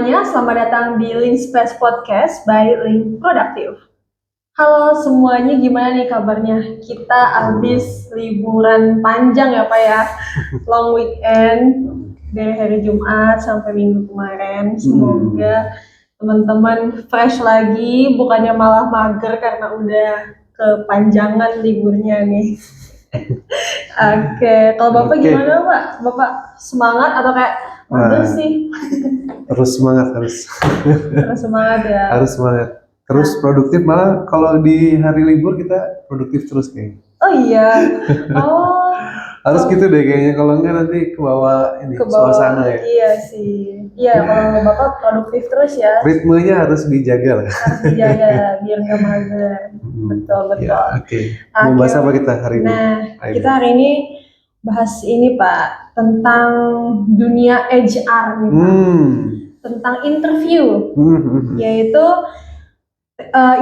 semuanya, selamat datang di Link Space Podcast by Link Productive. Halo semuanya, gimana nih kabarnya? Kita habis liburan panjang ya Pak ya, long weekend dari hari Jumat sampai Minggu kemarin. Semoga teman-teman fresh lagi, bukannya malah mager karena udah kepanjangan liburnya nih. Oke, kalau Bapak gimana Pak? Bapak semangat atau kayak mager sih? Harus semangat, harus semangat ya. Harus semangat. Terus produktif, malah kalau di hari libur kita produktif terus kayaknya. Oh iya. Oh. Harus gitu deh kayaknya, kalau enggak nanti ke bawah suasana ya. Iya sih. Iya, kalau Bapak produktif terus ya. Ritmenya harus dijaga lah. Harus dijaga biar nggak mager. Betul. Ya, Oke. Mau bahas apa kita hari ini? Nah, kita hari ini bahas ini Pak, tentang dunia HR nih Pak. Tentang interview. Yaitu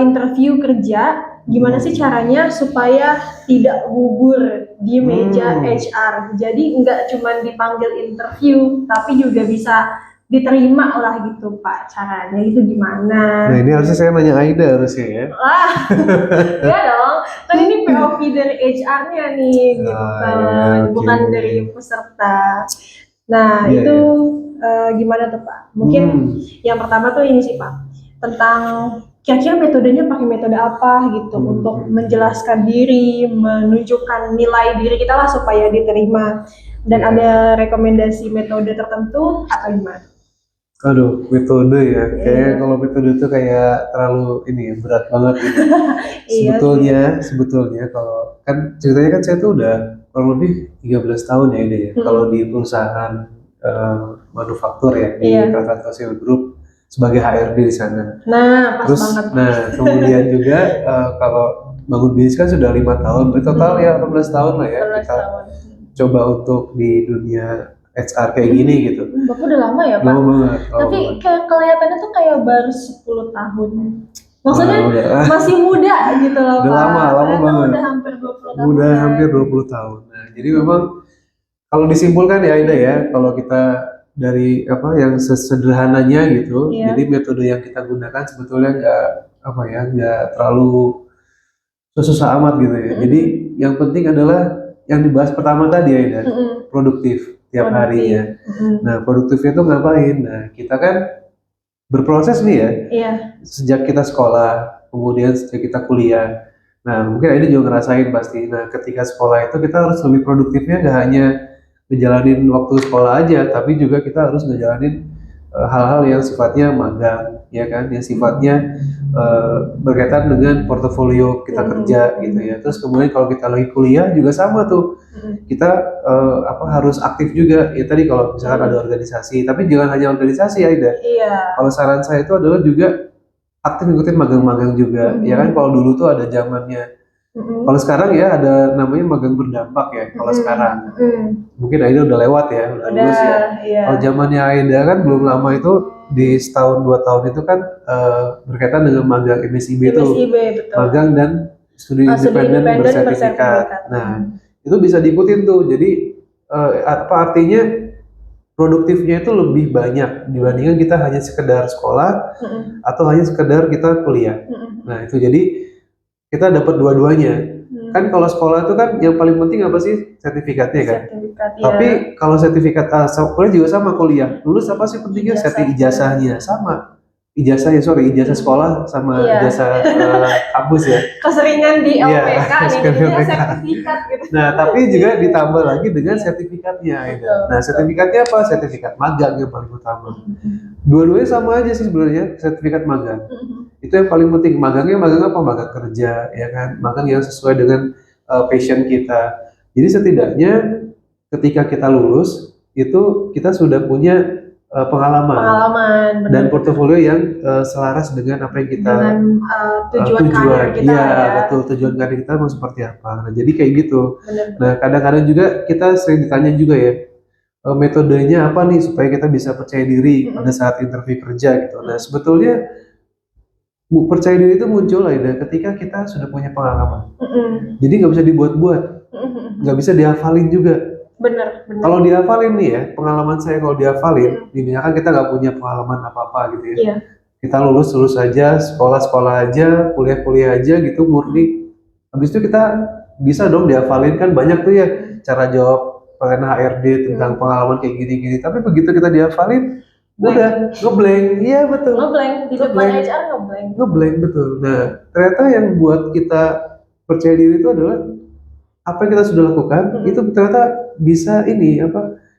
interview kerja, gimana sih caranya supaya tidak gugur di meja HR. Jadi nggak cuma dipanggil interview, tapi juga bisa diterima lah gitu Pak. Caranya itu gimana? Nah ini harusnya saya nanya Aida harusnya ya. Ya dong, kan ini POV dari HR-nya nih gitu kan, bukan dari peserta. Nah itu gimana tuh Pak? Mungkin yang pertama tuh ini sih Pak, tentang kira-kira metodenya pakai metode apa gitu untuk menjelaskan diri, menunjukkan nilai diri kita lah supaya diterima. Dan ada rekomendasi metode tertentu atau gimana? Aduh, metode ya. Kayaknya kalau metode itu kayak terlalu berat banget gitu. Sebetulnya kalau kan ceritanya kan saya tuh udah kurang lebih 13 tahun ya ini ya. Kalau di perusahaan manufaktur ya di Krakatau Group sebagai HRD di sana. Nah, pas banget. Nah, kemudian juga kalau bangun bisnis kan sudah 5 tahun, total ya 18 tahun lah ya. Kita coba untuk di dunia HR kayak gini gitu. Bapak udah lama ya Pak? Lama banget. Tapi kayak kelihatannya tuh kayak baru 10 tahun. Maksudnya masih muda gitu loh Pak. Udah lama banget. Udah hampir 20 tahun. Udah hampir 20 tahun. Nah, jadi memang kalau disimpulkan ya Aida ya, kalau kita dari yang sesederhananya gitu, jadi metode yang kita gunakan sebetulnya nggak terlalu susah amat gitu ya. Jadi yang penting adalah yang dibahas pertama tadi ya, produktif tiap harinya. Nah, produktifnya itu ngapain? Nah, kita kan berproses nih ya. Sejak kita sekolah, kemudian sejak kita kuliah. Nah, mungkin ini juga ngerasain pasti. Nah, ketika sekolah itu kita harus lebih produktifnya, nggak hanya ngejalanin waktu sekolah aja, tapi juga kita harus ngejalanin hal-hal yang sifatnya magang, ya kan, yang sifatnya berkaitan dengan portofolio kita kerja gitu ya. Terus kemudian kalau kita lagi kuliah juga sama tuh, kita harus aktif juga. Ya tadi kalau misalkan ada organisasi, tapi jangan hanya organisasi Aida. Kalau saran saya itu adalah juga aktif ngikutin magang-magang juga, ya kan. Kalau dulu tuh ada zamannya. Kalau sekarang ya ada namanya magang berdampak ya. Kalau sekarang mungkin Aida udah lewat ya, udah lulus ya. Kalau zamannya Aida kan belum lama itu, di setahun 2 tahun itu kan berkaitan dengan magang MSIB itu, magang dan studi independen bersertifikat. Nah itu bisa diikutin tuh. Jadi artinya produktifnya itu lebih banyak dibandingkan kita hanya sekedar sekolah atau hanya sekedar kita kuliah. Nah itu jadi kita dapat dua-duanya. Kan kalau sekolah itu kan yang paling penting apa sih? Sertifikatnya kan. Tapi kalau sertifikat kuliah juga sama, kuliah. Lulus apa sih pentingnya? Ijazahnya sama. Ijazah sekolah sama ijazah kampus ya. Keseringan di LPK nih, sertifikat gitu. Nah, tapi juga ditambah lagi dengan sertifikatnya. Nah, sertifikatnya apa? Sertifikat magang yang paling utama. Dua-duanya sama aja sih sebenarnya, sertifikat magang. Itu yang paling penting. Magangnya magang apa? Magang kerja, ya kan? Magang yang sesuai dengan passion kita. Jadi setidaknya ketika kita lulus, itu kita sudah punya pengalaman dan portofolio yang selaras dengan apa yang kita tujuan karir kita betul, tujuan karir kita mau seperti apa. Nah, jadi kayak gitu. Nah, kadang-kadang juga kita sering ditanya juga ya, metodenya apa nih supaya kita bisa percaya diri pada saat interview kerja gitu. Nah, sebetulnya percaya diri itu muncul ketika kita sudah punya pengalaman. Jadi nggak bisa dibuat-buat, nggak bisa dihafalin juga. Bener. Kalau dihafalin nih ya, pengalaman saya kalau dihafalin, misalkan kita nggak punya pengalaman apa-apa gitu ya. Iya. Kita lulus aja, sekolah aja, kuliah aja gitu murni. Habis itu kita bisa dong dihafalin, kan banyak tuh ya cara jawab pengen HRD tentang pengalaman kayak gini-gini. Tapi begitu kita dihafalin, udah ngeblank. Iya betul. Ngeblank di depan HR ngeblank. Ngeblank betul. Nah, ternyata yang buat kita percaya diri itu adalah apa yang kita sudah lakukan itu ternyata bisa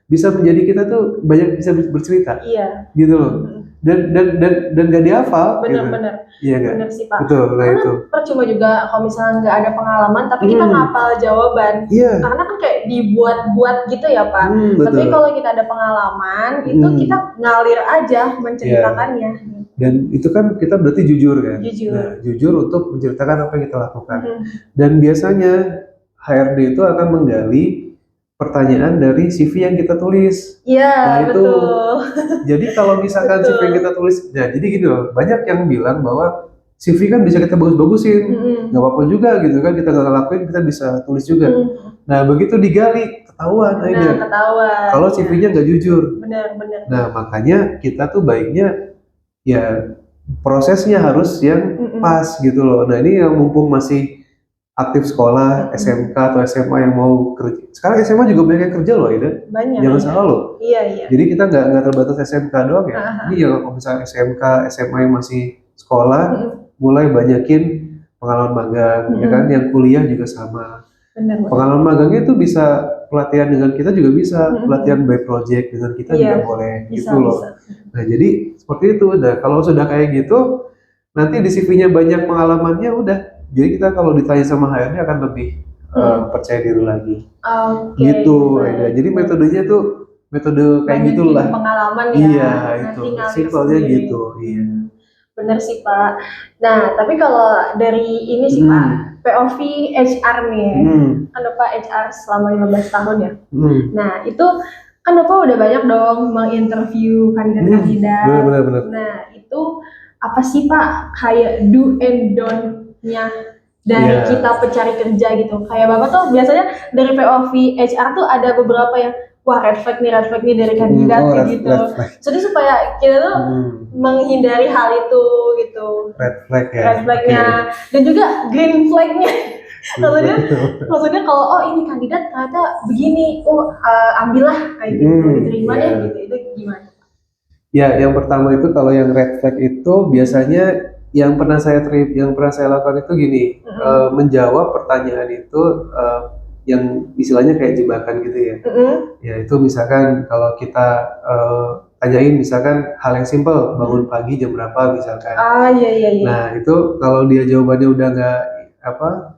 bisa menjadi kita tuh banyak bisa bercerita. Iya. Gitu loh. Dan gak dihafal. Bener. Iya nggak? Bener sih Pak. Betul, nah Karena itu. percuma juga kalau misalnya nggak ada pengalaman, tapi kita ngapal jawaban. Iya. Karena kan kayak dibuat-buat gitu ya Pak. Tapi kalau kita ada pengalaman, itu kita ngalir aja menceritakannya. Dan itu kan kita berarti jujur kan? Jujur. Nah, jujur untuk menceritakan apa yang kita lakukan. Dan biasanya HRD itu akan menggali pertanyaan dari CV yang kita tulis. Iya, nah, itu. Betul. Jadi kalau misalkan CV yang kita tulis, nah jadi gini loh, banyak yang bilang bahwa CV kan bisa kita bagus-bagusin, nggak apa-apa juga gitu kan, kita nggak ngelakuin, kita bisa tulis juga. Nah begitu digali, ketahuan aja. Ketahuan. Kalau CV-nya nggak jujur. Benar. Nah makanya kita tuh baiknya ya prosesnya harus yang pas gitu loh. Nah ini yang mumpung masih aktif sekolah, SMK atau SMA yang mau kerja. Sekarang SMA juga banyak yang kerja loh, Ida. Banyak. Jangan salah loh. Iya. Jadi kita nggak terbatas SMK doang ya. Ini ya kalau misalnya SMK, SMA yang masih sekolah, mulai banyakin pengalaman magang, ya kan? Yang kuliah juga sama. Benar. Pengalaman magangnya itu bisa pelatihan dengan kita juga bisa, pelatihan by project dengan kita juga boleh, gitu loh. Nah jadi seperti itu. Nah kalau sudah kayak gitu, nanti di CV-nya banyak pengalamannya udah. Jadi kita kalau ditanya sama HRD akan lebih percaya diri lagi. Gitu, Aida. Jadi metodenya tuh metode kayak gitulah. Pengalaman ya. Iya, itu. Simpelnya gitu. Iya. Bener sih Pak. Nah, tapi kalau dari ini sih Pak, POV HR nih. Kan Bapak HR selama 15 tahun ya. Nah, itu kan Bapak udah banyak dong menginterview kandidat-kandidat. Benar. Nah, itu apa sih Pak kayak do and don't-nya dari kita pencari kerja gitu? Kayak Bapak tuh biasanya dari POV HR tuh ada beberapa yang wah red flag nih dari kandidat gitu. Jadi supaya kita tuh menghindari hal itu gitu. Red flag ya. Red flagnya dan juga green flagnya. maksudnya kalau ini kandidat ternyata begini, ambillah kayak gitu, diterima deh gitu. Itu gimana? Ya, yang pertama itu kalau yang red flag itu biasanya yang pernah saya lakukan itu gini, menjawab pertanyaan itu yang istilahnya kayak jebakan gitu ya. Ya itu misalkan kalau kita tanyain misalkan hal yang simpel, bangun pagi jam berapa misalkan. Iya. Nah itu kalau dia jawabannya udah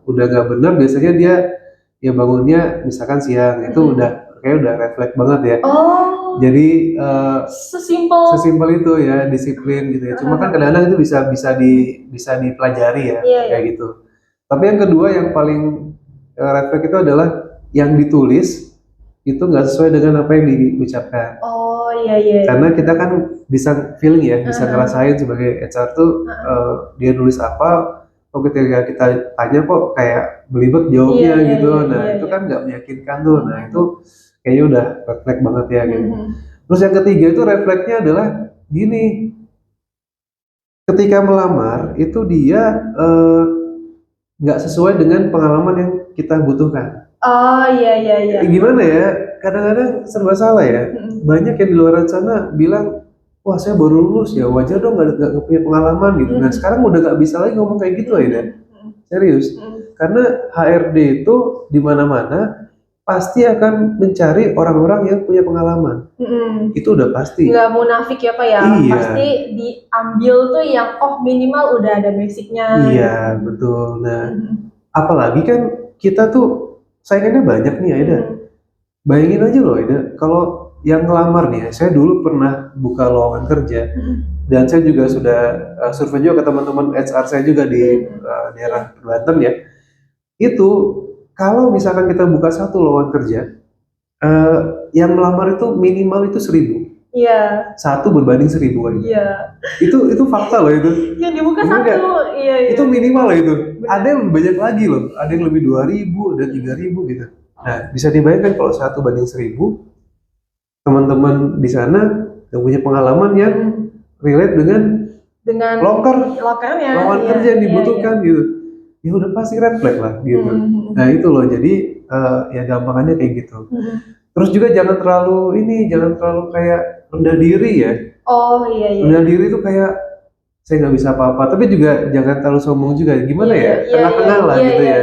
nggak benar, biasanya dia ya bangunnya misalkan siang, itu udah red flag banget ya. Jadi sesimpel itu ya, disiplin gitu ya. Cuma kan kadang-kadang itu bisa dipelajari ya, kayak gitu. Tapi yang kedua yang paling red flag itu adalah yang ditulis itu nggak sesuai dengan apa yang diucapkan. Iya. Karena kita kan bisa feeling ya, bisa ngerasain sebagai HR tuh dia nulis apa, ketika kita tanya kok kayak belibet jawabnya gitu. Nah itu kan nggak meyakinkan tuh. Nah itu kayaknya udah red flag banget ya gitu. Terus yang ketiga itu red flagnya adalah gini, ketika melamar itu dia nggak sesuai dengan pengalaman yang kita butuhkan. Iya. Gimana ya? Kadang-kadang serba salah ya. Banyak yang di luar sana bilang, wah saya baru lulus ya, wajar dong nggak punya pengalaman gitu. Nah sekarang udah nggak bisa lagi ngomong kayak gitu ya, serius. Karena HRD itu di mana-mana pasti akan mencari orang-orang yang punya pengalaman. Itu udah pasti. Nggak munafik ya Pak ya. Iya. Pasti diambil tuh yang minimal udah ada basicnya. Iya betul. Nah apalagi kan kita tuh saingannya banyak nih Aida. Bayangin aja loh Aida, kalau yang ngelamar nih, saya dulu pernah buka lowongan kerja dan saya juga sudah survei juga ke teman-teman HR saya juga di daerah Banten ya. Itu kalau misalkan kita buka satu lowongan kerja, yang melamar itu minimal itu 1.000. Iya. 1 berbanding 1.000 kan. Iya. Itu fakta loh itu. Yang dibuka satu, iya. Itu minimal loh itu. Benar. Ada yang lebih banyak lagi loh. Ada yang lebih 2.000 dan 3.000 gitu. Nah, bisa dibayangkan kalau 1:1000, teman-teman di sana yang punya pengalaman yang relate dengan lokernya lawan kerja yang dibutuhkan gitu. Ya udah pasti red flag lah gitu. Nah itu loh, jadi ya gampangannya kayak gitu. Terus juga jangan terlalu kayak rendah diri ya. Oh iya. Rendah diri itu kayak saya nggak bisa apa-apa, tapi juga jangan terlalu sombong juga. Gimana ya? Tengah-tengah lah gitu ya.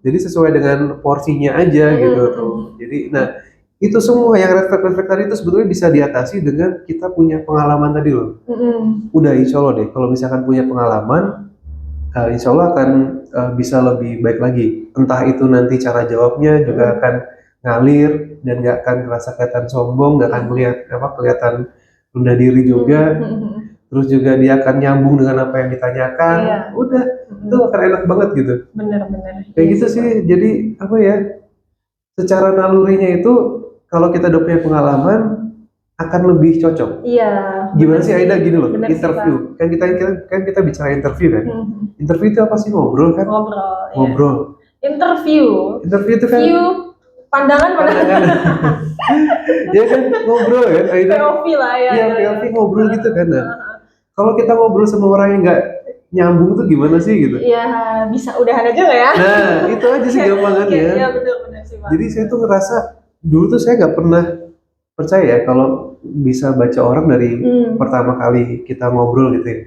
Jadi sesuai dengan porsinya aja gitu tuh. Jadi nah itu semua yang red flag tadi itu sebetulnya bisa diatasi dengan kita punya pengalaman tadi loh. Udah insya Allah deh, kalau misalkan punya pengalaman, insya Allah akan bisa lebih baik lagi. Entah itu nanti cara jawabnya juga akan ngalir dan nggak akan terasa kelihatan sombong, nggak akan kelihatan rendah diri juga. Terus juga dia akan nyambung dengan apa yang ditanyakan. Udah, itu akan enak banget gitu. Bener-bener. Kayak gitu sih. Jadi apa ya? Secara nalurinya itu kalau kita udah punya pengalaman akan lebih cocok. Iya. Gimana sih Aida gini loh, bener interview. Kan kita bicara interview kan. Interview itu apa sih? Ngobrol kan? Ngobrol. Interview itu kan pandangan. Ya kan ngobrol kan Aida. POV lah ya. Iya, POV ngobrol gitu kan. Nah, kalau kita ngobrol sama orang yang nggak nyambung tuh gimana sih gitu? Iya, bisa udahan aja nggak ya? Nah, itu aja sih gampangannya. Iya, benar sih Pak. Jadi saya tuh ngerasa dulu tuh saya nggak pernah percaya ya kalau bisa baca orang dari pertama kali kita ngobrol gitu ya.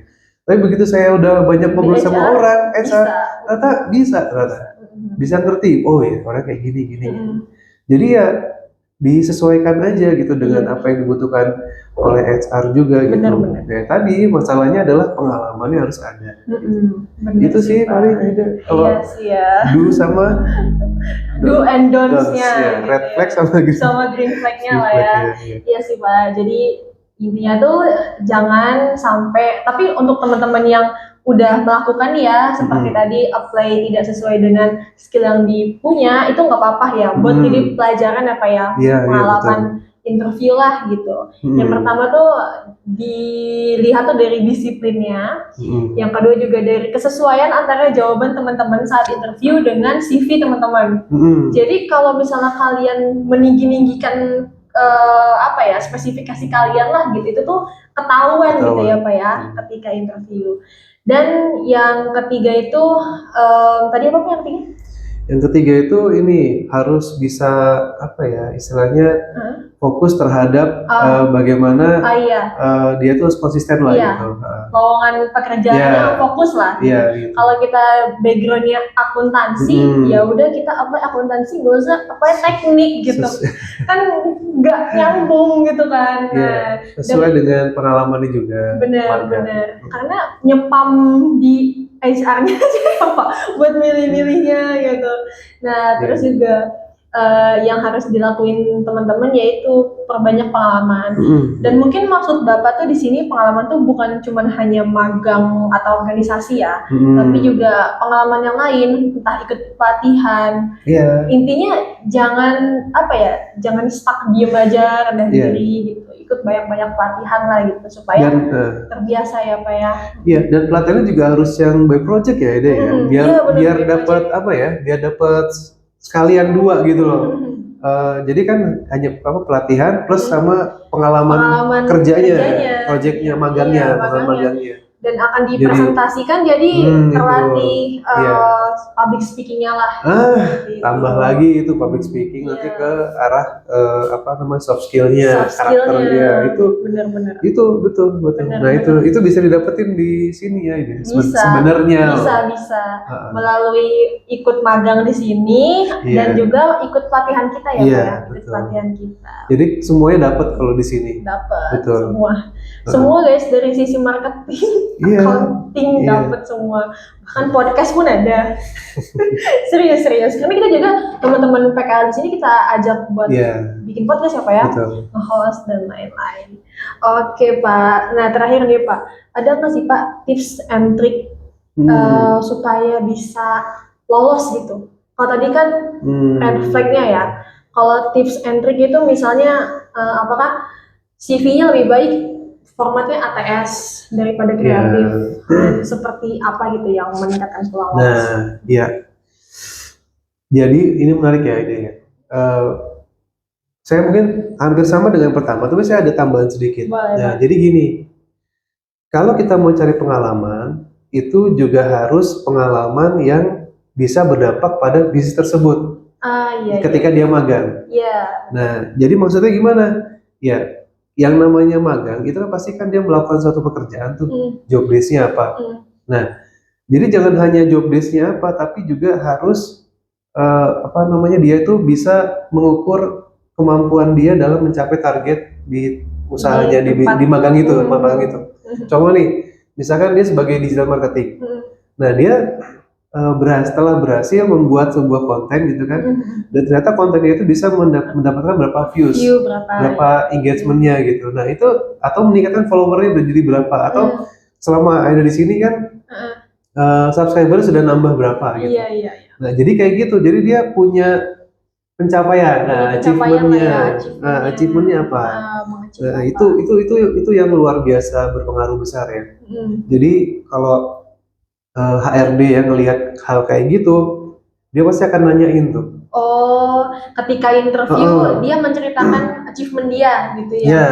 Tapi begitu saya udah banyak ngobrol sama orang, ternyata bisa ngerti. Oh ya, orang kayak gini. Jadi ya disesuaikan aja gitu dengan apa yang dibutuhkan oleh HR juga gitu. Benar. Nah, tadi masalahnya adalah pengalamannya harus ada. Itu sih paling ada. Kalau do sama do and don'ts-nya, red flag sama green flag-nya lah ya. Iya sih Pak. Jadi intinya tuh jangan sampai. Tapi untuk teman-teman yang udah melakukan ya seperti tadi apply tidak sesuai dengan skill yang dipunya, itu nggak apa-apa ya, buat jadi pelajaran apa ya, pengalaman interview lah gitu. Yang pertama tuh dilihat tuh dari disiplinnya, yang kedua juga dari kesesuaian antara jawaban teman-teman saat interview dengan CV teman-teman. Jadi kalau misalnya kalian meninggi-ninggikan spesifikasi kalian lah gitu, itu tuh ketahuan gitu ya Pak ya ketika interview. Dan yang ketiga itu tadi apa yang ketiga? Yang ketiga itu ini harus bisa istilahnya fokus terhadap bagaimana dia tuh konsisten lah gitu. Lowongan pekerjaannya fokus lah. Gitu. Kalau kita backgroundnya akuntansi, ya udah kita apply akuntansi, gak usah apply teknik gitu. Kan nggak nyambung gitu kan. Sesuai dengan pengalamannya juga. Bener. Karena nyepam di HR-nya aja Pak buat milih-milihnya gitu. Nah, terus juga yang harus dilakuin teman-teman yaitu perbanyak pengalaman. Dan mungkin maksud Bapak tuh di sini pengalaman tuh bukan cuma hanya magang atau organisasi ya, tapi juga pengalaman yang lain, entah ikut pelatihan. Intinya jangan stuck diem aja rendah diri gitu. Ikut banyak-banyak pelatihan lah gitu supaya terbiasa ya Pak ya. Iya, dan pelatihannya juga harus yang by project ya Ida ya. Biar dapat biar dapat sekalian dua gitu loh. Jadi kan hanya pelatihan plus sama pengalaman kerjanya, projectnya, magangnya. Dan akan dipresentasikan jadi terlatih public speakingnya lah. Tambah lagi itu public speaking nanti ke arah soft skillnya, karakternya itu. Benar. Itu betul. Nah itu bisa didapetin di sini ya ini. Sebenarnya bisa melalui ikut magang di sini dan juga ikut pelatihan kita ya Pak. Ikut pelatihan kita. Jadi semuanya dapat kalau di sini. Dapat semua guys, dari sisi marketing, accounting dapat semua, bahkan podcast pun ada. serius karena kita juga teman-teman PKL di sini kita ajak buat bikin podcast ya Pak ya, nge-host dan lain-lain. Oke Pak, nah terakhir nih Pak, ada nggak sih Pak tips and trick supaya bisa lolos gitu? Kalau tadi kan red flag-nya ya, kalau tips and trick itu misalnya apakah CV-nya lebih baik formatnya ATS daripada kreatif, dan seperti apa gitu yang meningkatkan peluang lolos? Nah, iya. Jadi ini menarik ya ide ya. eh, saya mungkin hampir sama dengan pertama, tapi saya ada tambahan sedikit. Boleh. Nah, jadi gini, kalau kita mau cari pengalaman, itu juga harus pengalaman yang bisa berdampak pada bisnis tersebut Iya, ketika dia magang. Iya. Nah, jadi maksudnya gimana? Ya, yang namanya magang itu kan pasti kan dia melakukan suatu pekerjaan tuh, job desk-nya apa. Nah, jadi jangan hanya job desk-nya apa, tapi juga harus dia itu bisa mengukur kemampuan dia dalam mencapai target di usahanya di magang itu, Contoh nih, misalkan dia sebagai digital marketing. Nah, dia setelah berhasil membuat sebuah konten gitu kan, dan ternyata kontennya itu bisa mendapatkan berapa views, berapa engagementnya gitu. Nah, itu atau meningkatkan followernya menjadi berapa, atau selama ada di sini kan subscriber sudah nambah berapa gitu. Iya. Nah, jadi kayak gitu. Jadi dia punya pencapaian. Nah, achievementnya apa? Nah, itu yang luar biasa berpengaruh besar ya. Jadi kalau HRD yang ngelihat hal kayak gitu, dia pasti akan nanyain tuh. Oh, ketika interview dia menceritakan achievement dia gitu ya. Iya.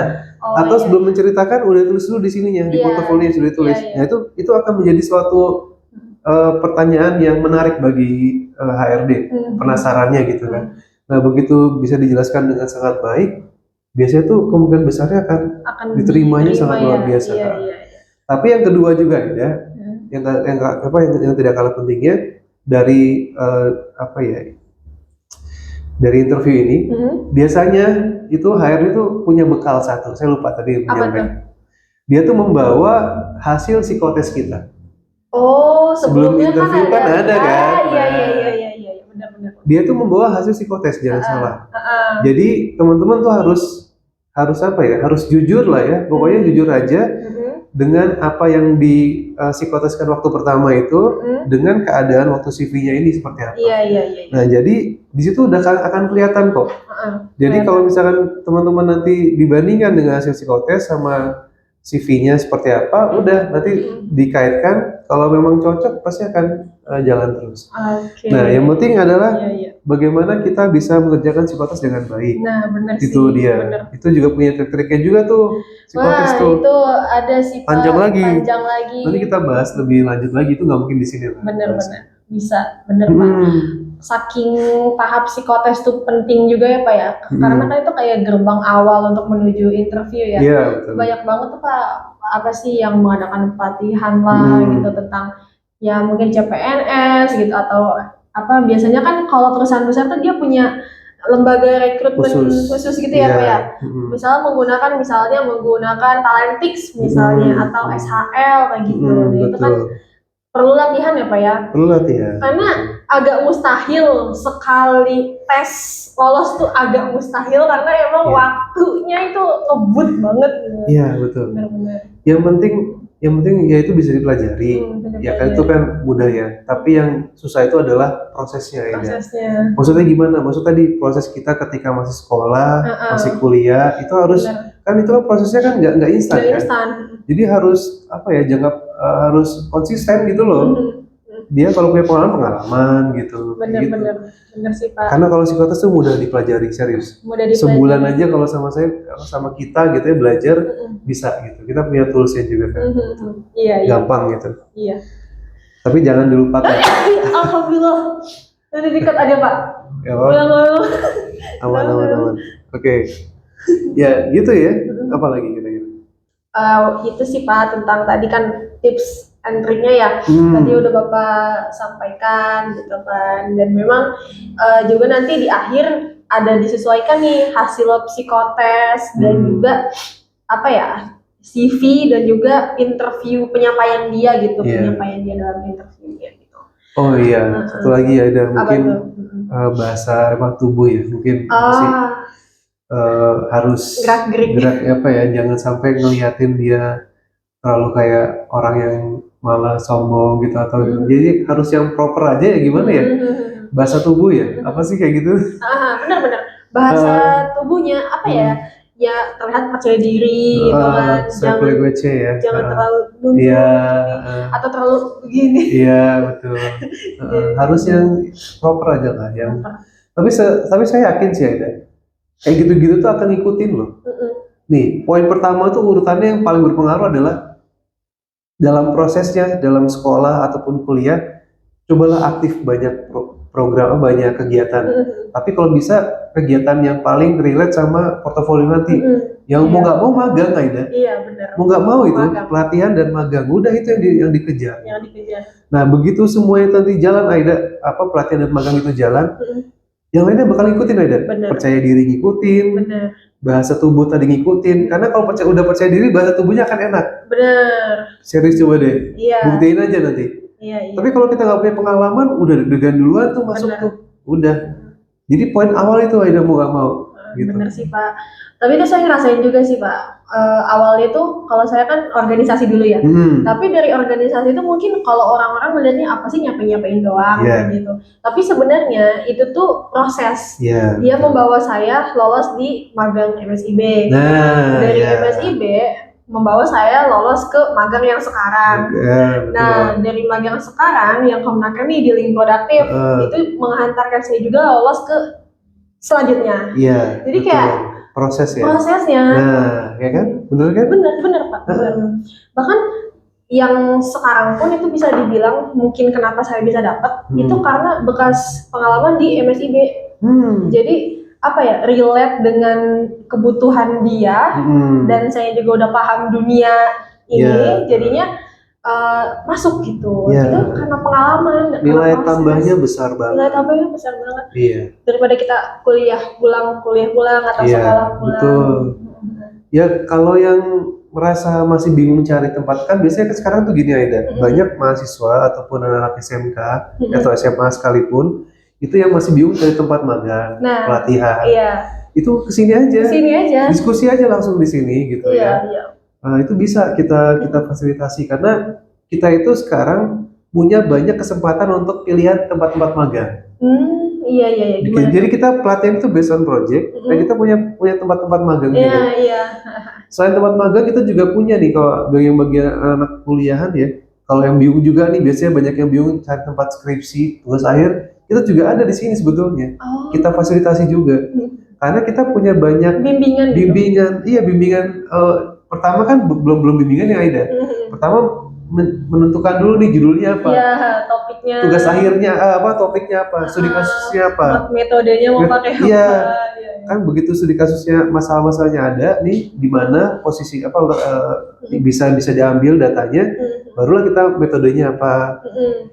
Atau sebelum menceritakan udah tulis dulu di sininya, di portofolio sudah ditulis. Nah, itu akan menjadi suatu pertanyaan yang menarik bagi HRD, penasarannya gitu kan. Nah, begitu bisa dijelaskan dengan sangat baik, biasanya tuh kemungkinan besarnya akan diterimanya sangat luar biasa. Tapi yang kedua juga ya, yang tidak kalah pentingnya dari dari interview ini, biasanya itu HRD itu punya bekal satu, saya lupa tadi menyampaikan. Dia tuh membawa hasil psikotes kita. Oh, sebelum interview kan ada kan? Iya, benar. Dia tuh membawa hasil psikotes, jangan salah. Jadi teman-teman tuh harus jujur lah ya, pokoknya jujur aja dengan apa yang di psikoteskan waktu pertama itu, dengan keadaan waktu CV-nya ini seperti apa. Iya. Nah, jadi di situ udah akan kelihatan kok. Jadi kalau misalkan teman-teman nanti dibandingkan dengan hasil psikotes sama CV-nya seperti apa, udah nanti dikaitkan. Kalau memang cocok pasti akan jalan terus. Nah, yang penting adalah bagaimana kita bisa mengerjakan psikotes dengan baik. Nah, benar sih. Itu dia. Bener. Itu juga punya trik-triknya juga tuh. Psikotes tuh. Itu ada sih Pak. Panjang lagi. Nanti kita bahas lebih lanjut lagi, itu nggak mungkin di sini. Bener. Bisa, bener Pak. Saking tahap psikotes tuh penting juga ya Pak ya. Karena kan itu kayak gerbang awal untuk menuju interview ya. Iya, betul. Banyak banget tuh Pak, apa sih yang mengadakan pelatihan lah gitu tentang ya mungkin CPNS gitu, atau apa, biasanya kan kalau perusahaan besar tuh dia punya lembaga rekrutmen khusus gitu ya Pak ya. Misalnya menggunakan Talentix misalnya, atau SHL kayak gitu. Itu kan perlu latihan ya Pak ya. Perlu latihan. Karena agak mustahil sekali tes lolos tuh, agak mustahil karena emang waktunya itu ngebut banget. Iya, betul. Benar. Yang penting ya itu bisa dipelajari. Ya kan itu kan mudah ya. Tapi yang susah itu adalah prosesnya. Maksudnya gimana? Maksud tadi proses kita ketika masih sekolah, masih kuliah, itu harus kan itu prosesnya kan nggak instan kan. Jadi harus harus konsisten gitu loh. Dia kalau punya pengalaman gitu. Bener sih Pak. Karena kalau psikotes tuh mudah dipelajari, serius. Sebulan aja kalau sama kita gitu ya belajar bisa gitu. Kita punya toolsnya juga kan. Iya. Gampang gitu. Iya. Tapi jangan dilupakan. Alhamdulillah. Nanti dekat aja Pak. Ya, aman. Oke. Ya gitu ya. Apa lagi kira-kira? Itu sih Pak, tentang tadi kan tips and triknya ya. Tadi udah Bapak sampaikan gitu kan. Dan memang juga nanti di akhir ada disesuaikan nih hasil psikotes dan juga CV dan juga interview penyampaian dia gitu, penyampaian dia dalam interview dia gitu. Oh iya, satu lagi ya, ada mungkin bahasa tubuh ya, mungkin harus gerak jangan sampai ngeliatin dia terlalu kayak orang yang malah sombong gitu, atau jadi harus yang proper aja ya, gimana ya, bahasa tubuh ya, apa sih kayak gitu? Benar bahasa tubuhnya apa ya terlihat percaya diri gitu kan, jangan terlalu nunduk atau terlalu begini. Iya betul. Harus yang proper aja lah, yang Tapi saya yakin sih Aida, kayak gitu-gitu tuh akan ngikutin loh. Nih, poin pertama tuh urutannya yang paling berpengaruh adalah dalam prosesnya, dalam sekolah ataupun kuliah, cobalah aktif banyak program, banyak kegiatan. Tapi kalau bisa kegiatan yang paling relate sama portofolio nanti. Yang mau nggak mau magang Aida. Iya benar. Mau nggak mau itu Magang. pelatihan dan magang. Udah itu yang dikejar. Yang dikejar. Nah begitu semuanya tadi jalan Aida, apa pelatihan dan magang itu jalan, yang lainnya bakal ngikutin Aida. Bener. Percaya diri ngikutin. Bener. Bahasa tubuh tadi ngikutin, karena kalau udah percaya diri bahasa tubuhnya akan enak. Bener. Serius coba deh, Iya. buktiin aja nanti. Iya. Tapi kalau kita nggak punya pengalaman, udah deg-degan duluan tuh masuk tuh, udah. Jadi poin awal itu Aida mau nggak mau. Gitu. Bener sih Pak. Tapi itu saya ngerasain juga sih Pak. Awalnya tuh kalau saya kan organisasi dulu ya. Tapi dari organisasi itu mungkin kalau orang-orang melihatnya apa sih nyapain doang gitu. Tapi sebenarnya itu tuh proses. Dia membawa saya lolos di magang MSIB. Dari MSIB membawa saya lolos ke magang yang sekarang. Nah, dari magang sekarang yang kemenaker nih di link produktif itu menghantarkan saya juga lolos ke selanjutnya. Jadi kayak prosesnya. Nah, ya kan? Bener kan? Bener Pak. Bener. Bahkan yang sekarang pun itu bisa dibilang mungkin kenapa saya bisa dapat itu karena bekas pengalaman di MSIB. Jadi apa ya, relate dengan kebutuhan dia dan saya juga udah paham dunia ini, jadinya masuk gitu. Itu karena pengalaman. Nilai tambahnya besar banget. Nilai tambahnya besar banget. Daripada kita kuliah pulang atau sekolah pulang. Betul. Ya kalau yang merasa masih bingung cari tempat, kan biasanya kan sekarang tuh gini Aida, banyak mahasiswa ataupun anak-anak SMK atau SMA sekalipun itu yang masih bingung cari tempat magang, pelatihan. Itu kesini aja. Diskusi aja langsung di sini gitu ya. Nah, itu bisa kita fasilitasi karena kita itu sekarang punya banyak kesempatan untuk pilihan tempat-tempat magang. Iya. Jadi kita pelatihan itu based on project, dan kita punya tempat-tempat magang juga. Selain tempat magang kita juga punya nih kalau bagian anak kuliahan ya. Kalau yang bingung juga nih, biasanya banyak yang bingung cari tempat skripsi, tugas akhir, kita juga ada di sini sebetulnya. Kita fasilitasi juga. Karena kita punya banyak bimbingan. Iya, bimbingan. Pertama kan belum bimbingan ya Aida. Pertama menentukan dulu nih judulnya apa. Topiknya. Tugas akhirnya topiknya apa, studi kasusnya apa. Metodenya mau pakai apa. Iya. Kan begitu studi kasusnya, masalah-masalahnya ada nih di mana posisi apa bisa diambil datanya, barulah kita metodenya apa.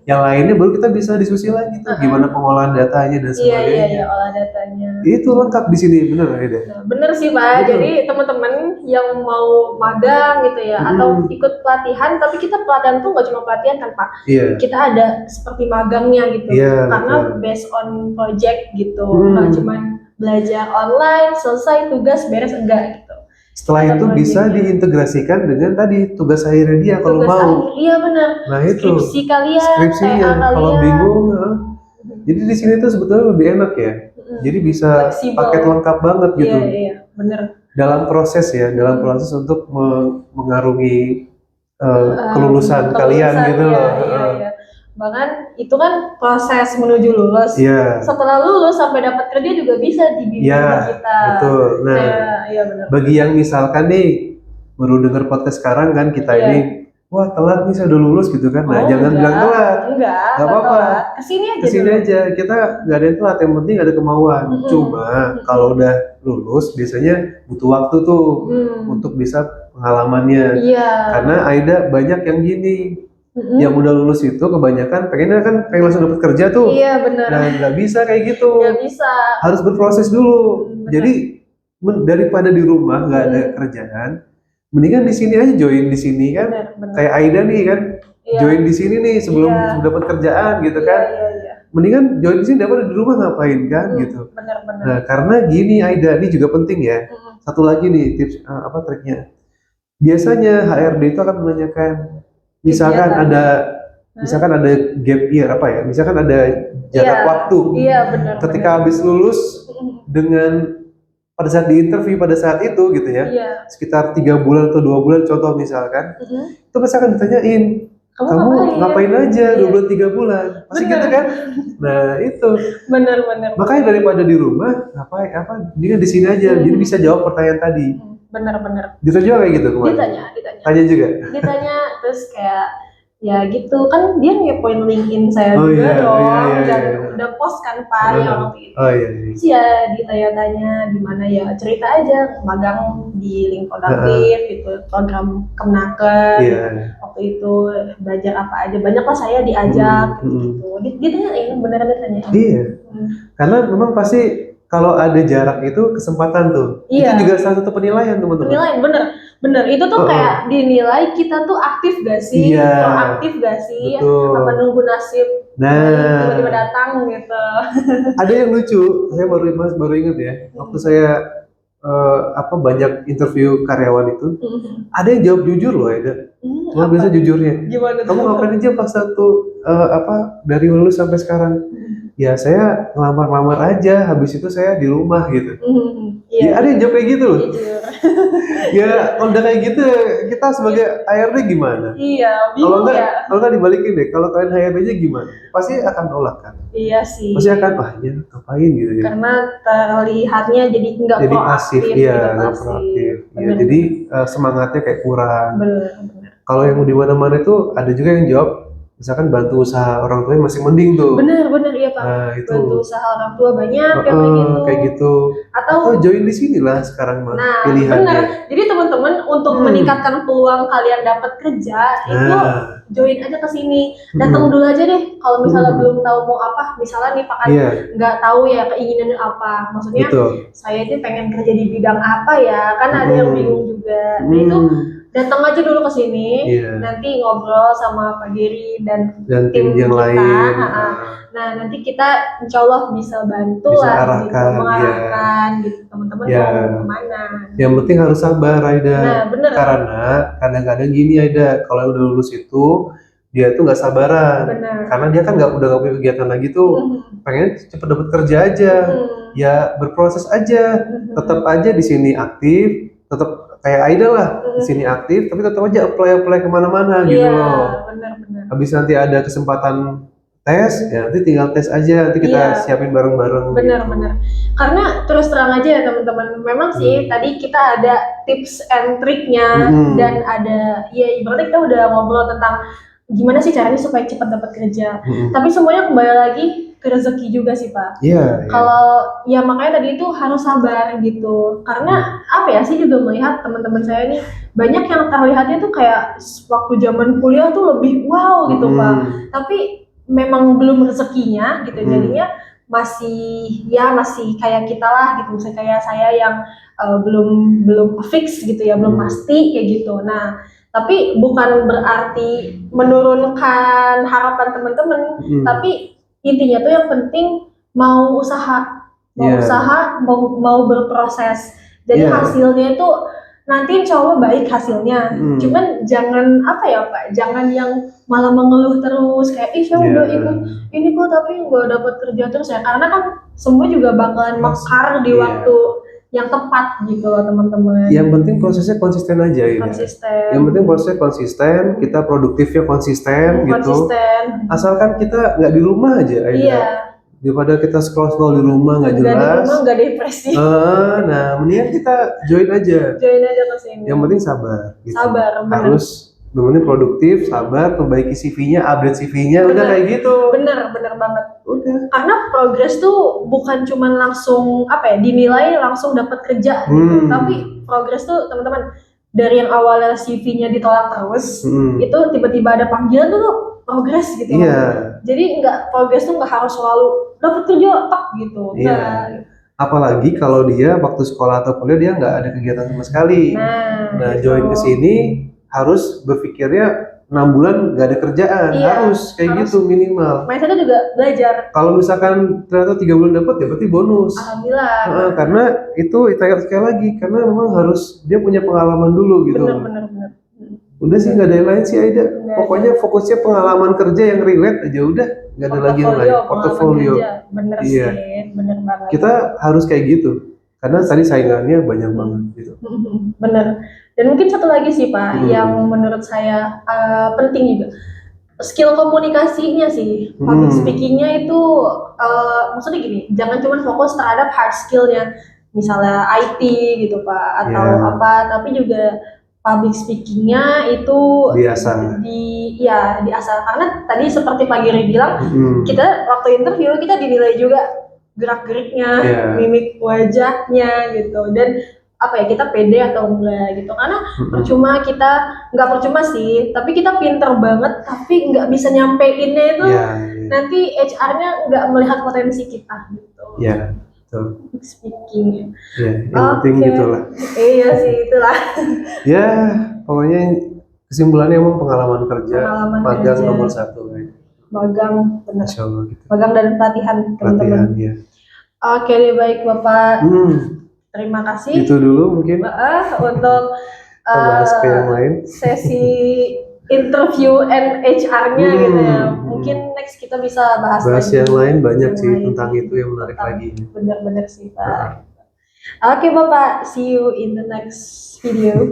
Yang lainnya baru kita bisa diskusi lagi tuh gimana pengolahan datanya dan sebagainya. Iya, olah datanya. Itu lengkap di sini, bener Aida? Bener sih Pak. Jadi teman-teman yang mau magang gitu ya atau ikut pelatihan, tapi kita pelatihan tuh nggak cuma pelatihan kan Pak. Kita ada seperti magangnya gitu. Karena based on project gitu. Nggak cuma belajar online, selesai tugas beres enggak gitu. Setelah itu bisa diintegrasikan dengan tadi tugas akhirnya dia kalau mau. Iya benar. Nah itu skripsinya kalau bingung. Jadi di sini tuh sebetulnya lebih enak ya. Jadi bisa paket lengkap banget gitu. Iya, benar. Dalam proses untuk mengarungi kelulusan kalian gitu loh. Iya. Bahkan itu kan proses menuju lulus. Setelah lulus sampai dapat kerja juga bisa dibimbing kita. Betul. Nah, benar. Bagi yang misalkan nih baru dengar podcast sekarang kan kita ini, wah telat nih saya udah lulus gitu kan. Nah, jangan bilang telat. Enggak apa-apa. Kesini aja. Kita nggak ada yang telat, yang penting ada kemauan. Cuma kalau udah lulus biasanya butuh waktu tuh untuk bisa pengalamannya. Karena Aida banyak yang gini. Yang udah lulus itu kebanyakan pengen langsung dapat kerja tuh. Iya benar. Nah nggak bisa kayak gitu. Nggak bisa. Harus berproses dulu. Jadi daripada di rumah nggak ada kerjaan, mendingan di sini aja join di sini kan. Bener. Kayak Aida nih kan, join di sini nih sebelum dapat kerjaan gitu kan. Mendingan join di sini daripada di rumah ngapain kan gitu. Benar. Nah karena gini Aida, ini juga penting ya. Satu lagi nih tips triknya. Biasanya HRD itu akan menanyakan. Misalkan ada gap year misalkan ada jarak waktu. Benar. Ketika habis lulus dengan pada saat di interview pada saat itu gitu ya. Sekitar 3 bulan atau 2 bulan contoh misalkan. Itu pasti akan ditanyain, kamu ngapain aja 2 bulan 3 bulan pasti gitu kan. Nah itu bener makanya daripada di rumah ngapain dia di sini aja jadi bisa jawab pertanyaan tadi. Bener Ditanya juga kayak gitu kemarin. Tanya juga terus kayak ya gitu kan dia ngepoin LinkedIn saya juga dong. Dan udah post kan Pak yang waktu itu. Terus ya ditanya-tanya gimana ya cerita aja magang di Link Produktif gitu program Kemenaker waktu itu belajar apa aja banyak lah saya diajak gitu. Ditanyain beneran ditanya. Karena memang pasti kalau ada jarak itu kesempatan tuh. Itu juga salah satu penilaian teman-teman. Penilaian bener itu tuh kayak dinilai kita tuh aktif gak sih, proaktif gak sih, apa nunggu nasib tiba-tiba datang gitu. Ada yang lucu, saya baru ingat ya, waktu saya banyak interview karyawan itu, ada yang jawab jujur loh Aida. Luar biasa jujurnya. Kamu ngapain aja pas dari lulus sampai sekarang? Ya saya ngelamar-lamar aja, habis itu saya di rumah gitu. Ya ada yang jawab kayak gitu loh. Ya kalau udah kayak gitu kita sebagai HRD gimana? Bingung ya. Kalau nggak dibalikin deh, kalau kalian HRD-nya gimana? Pasti akan nolak kan? Iya sih. Pasti akan ya ngapain gitu ya. Karena terlihatnya jadi nggak proaktif. Nggak proaktif. Ya, jadi semangatnya kayak kurang. Bener. Kalau yang di mana-mana itu ada juga yang jawab misalkan bantu usaha orang tua masih mending tuh. Bener iya Pak. Nah, itu. Bantu usaha orang tua banyak kayak gitu. Atau join di sini lah sekarang mah pilihannya. Bener. Jadi teman-teman untuk meningkatkan peluang kalian dapat kerja itu join aja ke sini. Datang dulu aja deh. Kalau misalnya belum tahu mau apa, misalnya nih Pak kan nggak tahu ya keinginannya apa. Maksudnya saya itu pengen kerja di bidang apa ya? Kan ada yang bingung juga. Nah itu datang aja dulu ke sini, nanti ngobrol sama Pak Giri dan tim yang kita. lain. Nah nanti kita insya Allah bisa bantu lah, gitu, mengarahkan gitu teman-teman mau kemana. Yang penting harus sabar Aida. Nah, bener. Karena kadang-kadang gini Aida, kalau udah lulus itu dia tuh nggak sabaran. Karena dia kan udah nggak punya kegiatan lagi tuh, pengen cepet dapat kerja aja. Ya berproses aja, tetap aja di sini aktif, tetap kayak Aida lah di sini aktif, tapi tetap aja apply kemana-mana gitu loh. Benar. Habis nanti ada kesempatan tes, ya nanti tinggal tes aja, nanti kita siapin bareng-bareng. Benar. Karena terus terang aja ya teman-teman, memang sih tadi kita ada tips and triknya dan ada ya ibaratnya kita udah ngobrol tentang gimana sih caranya supaya cepat dapat kerja. Tapi semuanya kembali lagi ke rezeki juga sih Pak. Kalau ya makanya tadi itu harus sabar gitu. Karena apa ya sih juga melihat teman-teman saya nih banyak yang terlihatnya tuh kayak waktu zaman kuliah tuh lebih wow gitu Pak. Tapi memang belum rezekinya gitu. Jadinya masih kayak kita lah gitu. Misalnya kayak saya yang belum fix gitu ya, belum pasti kayak gitu. Nah, tapi bukan berarti menurunkan harapan teman-teman, tapi intinya tuh yang penting mau usaha, mau berproses. Jadi hasilnya itu nanti insya Allah baik hasilnya. Cuman jangan jangan yang malah mengeluh terus kayak saya udah ikut ini kok tapi nggak dapat kerja terus ya. Karena kan semua juga bakalan mekar di waktu yang tepat gitu loh teman-teman. Yang penting prosesnya konsisten aja ya. Yang penting prosesnya konsisten, kita produktifnya konsisten gitu. Asalkan kita nggak di rumah aja. Daripada kita scroll di rumah nggak jelas. Di rumah nggak depresi. Nah, mendingan kita join aja ke sini. Yang penting sabar. Gitu. Sabar. Harus benar-benar produktif, sabar, perbaiki CV-nya, update CV-nya, udah kayak gitu. Bener banget. Udah. Karena progres tuh bukan cuma langsung dinilai langsung dapat kerja gitu. Tapi progres tuh teman-teman dari yang awalnya CV-nya ditolak terus, itu tiba-tiba ada panggilan tuh progres gitu. Jadi progres tuh nggak harus selalu dapat kerja gitu. Apalagi kalau dia waktu sekolah atau kuliah dia nggak ada kegiatan sama sekali. Nah join ke sini harus berpikirnya 6 bulan nggak ada kerjaan, harus gitu minimal. Mindsetnya juga belajar. Kalau misalkan ternyata 3 bulan dapat ya berarti bonus. Alhamdulillah. Karena itu sekali lagi karena memang harus dia punya pengalaman dulu gitu. Bener. Udah sih nggak ada yang lain sih Aida. Pokoknya fokusnya pengalaman kerja yang relate aja udah, nggak ada lagi yang lain. Portofolio. Bener sih, bener banget. Kita harus kayak gitu. Karena tadi saingannya banyak banget gitu. Bener. Dan mungkin satu lagi sih Pak yang menurut saya penting juga. skill komunikasinya sih, public speakingnya itu maksudnya gini, jangan cuma fokus terhadap hard skillnya, misalnya IT gitu Pak, atau apa, tapi juga public speakingnya itu Diasah. diasah, karena tadi seperti Pak Giri bilang, kita waktu interview kita dinilai juga gerak-geriknya, mimik wajahnya gitu, dan apa ya, kita pede atau enggak gitu, karena nggak percuma sih, tapi kita pinter banget tapi nggak bisa nyampeinnya itu, nanti HR-nya nggak melihat potensi kita gitu. Betul. Speaking. Yang penting gitulah. Iya sih, itulah. Ya, pokoknya kesimpulannya emang pengalaman kerja, magang nomor 1. Magang, benar. Insya Allah gitu. Magang dan pelatihan teman-teman. Ya. Oke deh, baik Bapak. Terima kasih. Itu dulu mungkin. Untuk bahas ke yang lain. Sesi interview and HR-nya gitu ya. Mungkin next kita bisa bahas lagi. Yang lain banyak sih tentang itu yang menarik lagi. Bener-bener sih Pak. Oke Bapak, see you in the next video.